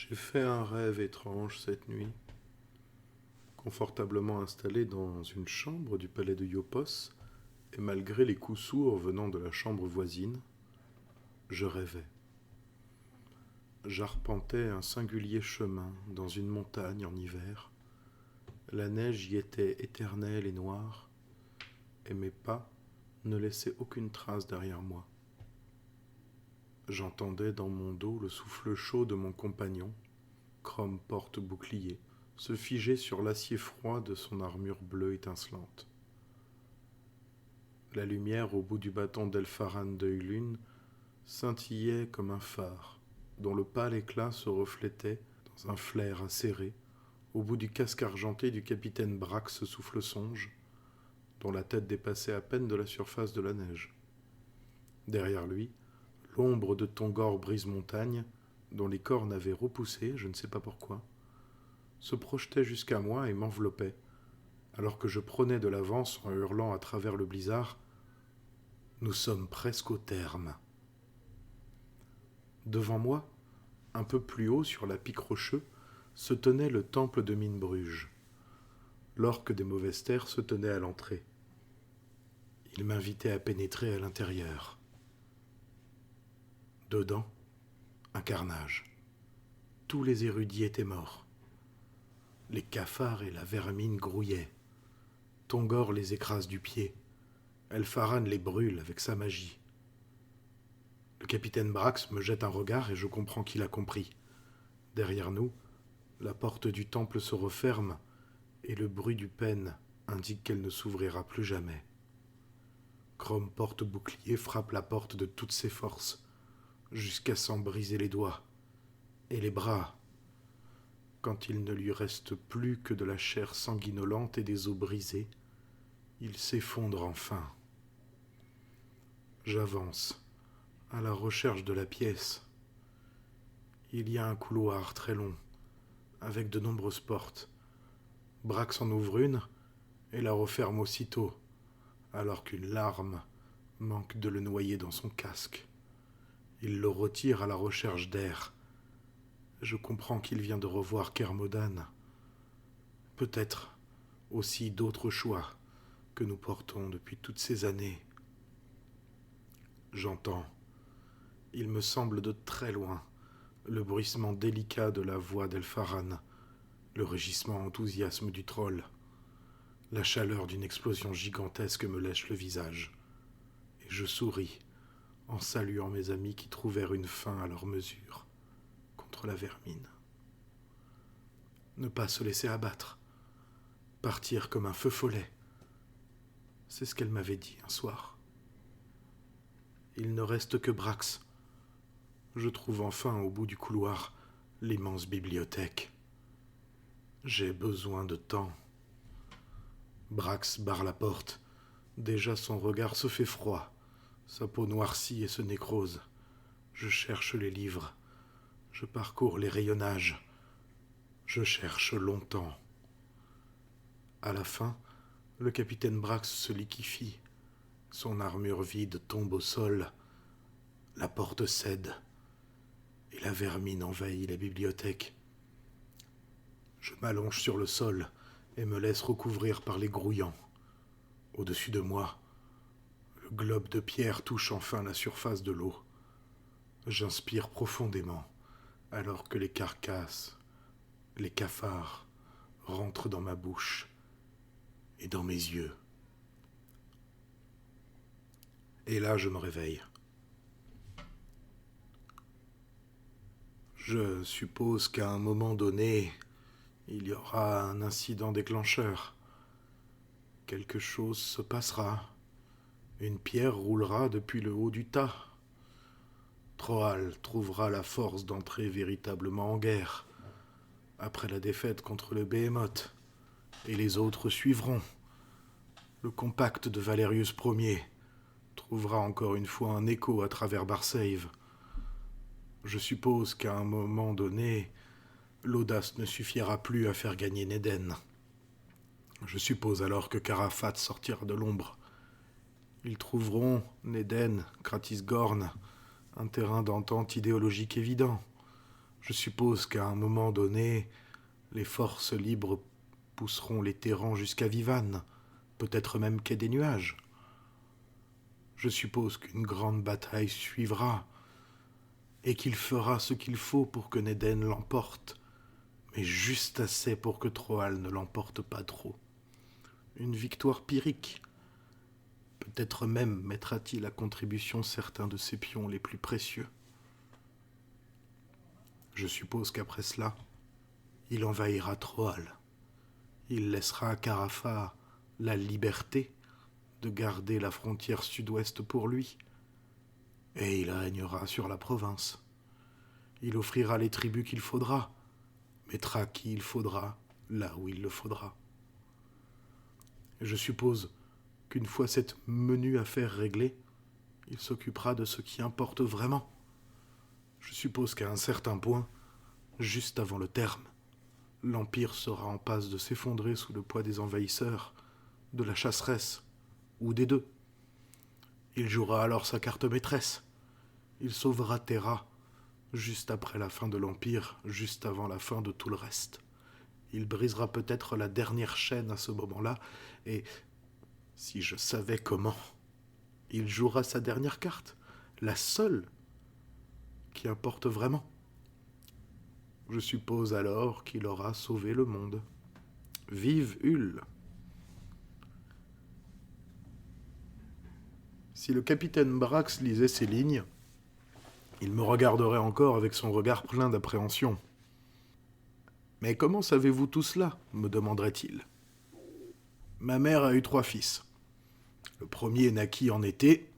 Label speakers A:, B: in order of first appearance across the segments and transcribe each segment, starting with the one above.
A: J'ai fait un rêve étrange cette nuit, confortablement installé dans une chambre du palais de Iopos, et malgré les coups sourds venant de la chambre voisine, je rêvais. J'arpentais un singulier chemin dans une montagne en hiver. La neige y était éternelle et noire, et mes pas ne laissaient aucune trace derrière moi. J'entendais dans mon dos le souffle chaud de mon compagnon, Chrome porte-bouclier, se figer sur l'acier froid de son armure bleue étincelante. La lumière au bout du bâton d'Elfaran d'Œil-Lune scintillait comme un phare, dont le pâle éclat se reflétait dans un flair acéré au bout du casque argenté du capitaine Brax Souffle-Songe, dont la tête dépassait à peine de la surface de la neige. Derrière lui, l'ombre de Tongor Brise-Montagne, dont les cornes avaient repoussé, je ne sais pas pourquoi, se projetait jusqu'à moi et m'enveloppait, alors que je prenais de l'avance en hurlant à travers le blizzard « Nous sommes presque au terme ». Devant moi, un peu plus haut sur la pic rocheux, se tenait le temple de Minbruges. L'orque des mauvaises terres se tenait à l'entrée. Il m'invitait à pénétrer à l'intérieur. Dedans, un carnage. Tous les érudits étaient morts. Les cafards et la vermine grouillaient. Tongor les écrase du pied. Elfaran les brûle avec sa magie. Le capitaine Brax me jette un regard et je comprends qu'il a compris. Derrière nous, la porte du temple se referme et le bruit du pêne indique qu'elle ne s'ouvrira plus jamais. Chrome porte-bouclier frappe la porte de toutes ses forces, jusqu'à s'en briser les doigts et les bras, quand il ne lui reste plus que de la chair sanguinolente et des os brisés. Il s'effondre enfin. J'avance, à la recherche de la pièce. Il y a un couloir très long, avec de nombreuses portes. Brax en ouvre une et la referme aussitôt, alors qu'une larme manque de le noyer dans son casque. Il le retire à la recherche d'air. Je comprends qu'il vient de revoir Kermodan. Peut-être aussi d'autres choix que nous portons depuis toutes ces années. J'entends, il me semble de très loin, le bruissement délicat de la voix d'Elfaran, le rugissement enthousiasme du troll. La chaleur d'une explosion gigantesque me lèche le visage, et je souris en saluant mes amis qui trouvèrent une fin à leur mesure contre la vermine. Ne pas se laisser abattre, partir comme un feu follet, c'est ce qu'elle m'avait dit un soir. Il ne reste que Brax. Je trouve enfin au bout du couloir l'immense bibliothèque. J'ai besoin de temps. Brax barre la porte. Déjà son regard se fait froid. Sa peau noircit et se nécrose. Je cherche les livres. Je parcours les rayonnages. Je cherche longtemps. À la fin, le capitaine Brax se liquéfie. Son armure vide tombe au sol. La porte cède. Et la vermine envahit la bibliothèque. Je m'allonge sur le sol et me laisse recouvrir par les grouillants. Au-dessus de moi, le globe de pierre touche enfin la surface de l'eau. J'inspire profondément, alors que les carcasses, les cafards, rentrent dans ma bouche et dans mes yeux. Et là, je me réveille. Je suppose qu'à un moment donné, il y aura un incident déclencheur. Quelque chose se passera. Une pierre roulera depuis le haut du tas. Troal trouvera la force d'entrer véritablement en guerre. Après la défaite contre le Behemoth, et les autres suivront. Le compact de Valerius Ier trouvera encore une fois un écho à travers Barseive. Je suppose qu'à un moment donné, l'audace ne suffira plus à faire gagner Neden. Je suppose alors que Carafat sortira de l'ombre. Ils trouveront, Neden, Kratisgorn, un terrain d'entente idéologique évident. Je suppose qu'à un moment donné, les forces libres pousseront les terrans jusqu'à Vivanne, peut-être même quai des nuages. Je suppose qu'une grande bataille suivra, et qu'il fera ce qu'il faut pour que Néden l'emporte, mais juste assez pour que Troal ne l'emporte pas trop. Une victoire pyrrhique. Peut-être même mettra-t-il à contribution certains de ses pions les plus précieux. Je suppose qu'après cela, il envahira Troal. Il laissera à Carafa la liberté de garder la frontière sud-ouest pour lui, et il régnera sur la province. Il offrira les tribus qu'il faudra, mettra qui il faudra là où il le faudra. Je suppose qu'une fois cette menue affaire réglée, il s'occupera de ce qui importe vraiment. Je suppose qu'à un certain point, juste avant le terme, l'Empire sera en passe de s'effondrer sous le poids des envahisseurs, de la chasseresse, ou des deux. Il jouera alors sa carte maîtresse. Il sauvera Terra, juste après la fin de l'Empire, juste avant la fin de tout le reste. Il brisera peut-être la dernière chaîne à ce moment-là, et, si je savais comment, il jouera sa dernière carte, la seule qui importe vraiment. Je suppose alors qu'il aura sauvé le monde. Vive Hull! Si le capitaine Brax lisait ces lignes, il me regarderait encore avec son regard plein d'appréhension. « Mais comment savez-vous tout cela » me demanderait-il. « Ma mère a eu 3 fils. Le premier naquit en été.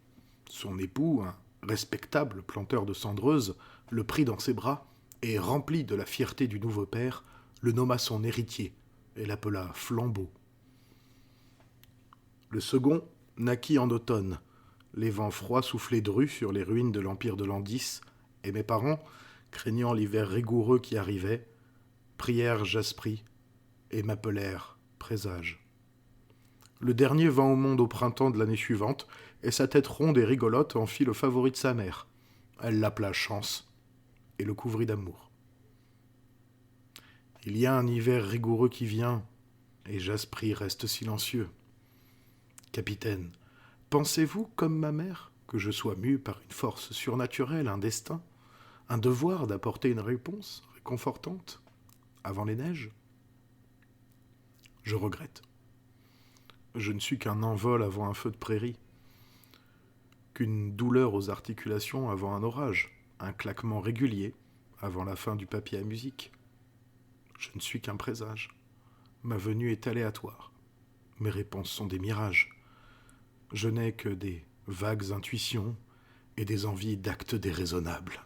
A: Son époux, un respectable planteur de cendreuses, le prit dans ses bras et, rempli de la fierté du nouveau père, le nomma son héritier et l'appela Flambeau. Le second naquit en automne. Les vents froids soufflaient dru sur les ruines de l'empire de Landis, et mes parents, craignant l'hiver rigoureux qui arrivait, prièrent Jaspris et m'appelèrent Présage. Le dernier vint au monde au printemps de l'année suivante, et sa tête ronde et rigolote en fit le favori de sa mère. Elle l'appela Chance et le couvrit d'amour. Il y a un hiver rigoureux qui vient, et Jaspris reste silencieux. Capitaine, pensez-vous, comme ma mère, que je sois mû par une force surnaturelle, un destin, un devoir d'apporter une réponse réconfortante avant les neiges ? Je regrette. Je ne suis qu'un envol avant un feu de prairie, qu'une douleur aux articulations avant un orage, un claquement régulier avant la fin du papier à musique. Je ne suis qu'un présage. Ma venue est aléatoire. Mes réponses sont des mirages. Je n'ai que des vagues intuitions et des envies d'actes déraisonnables.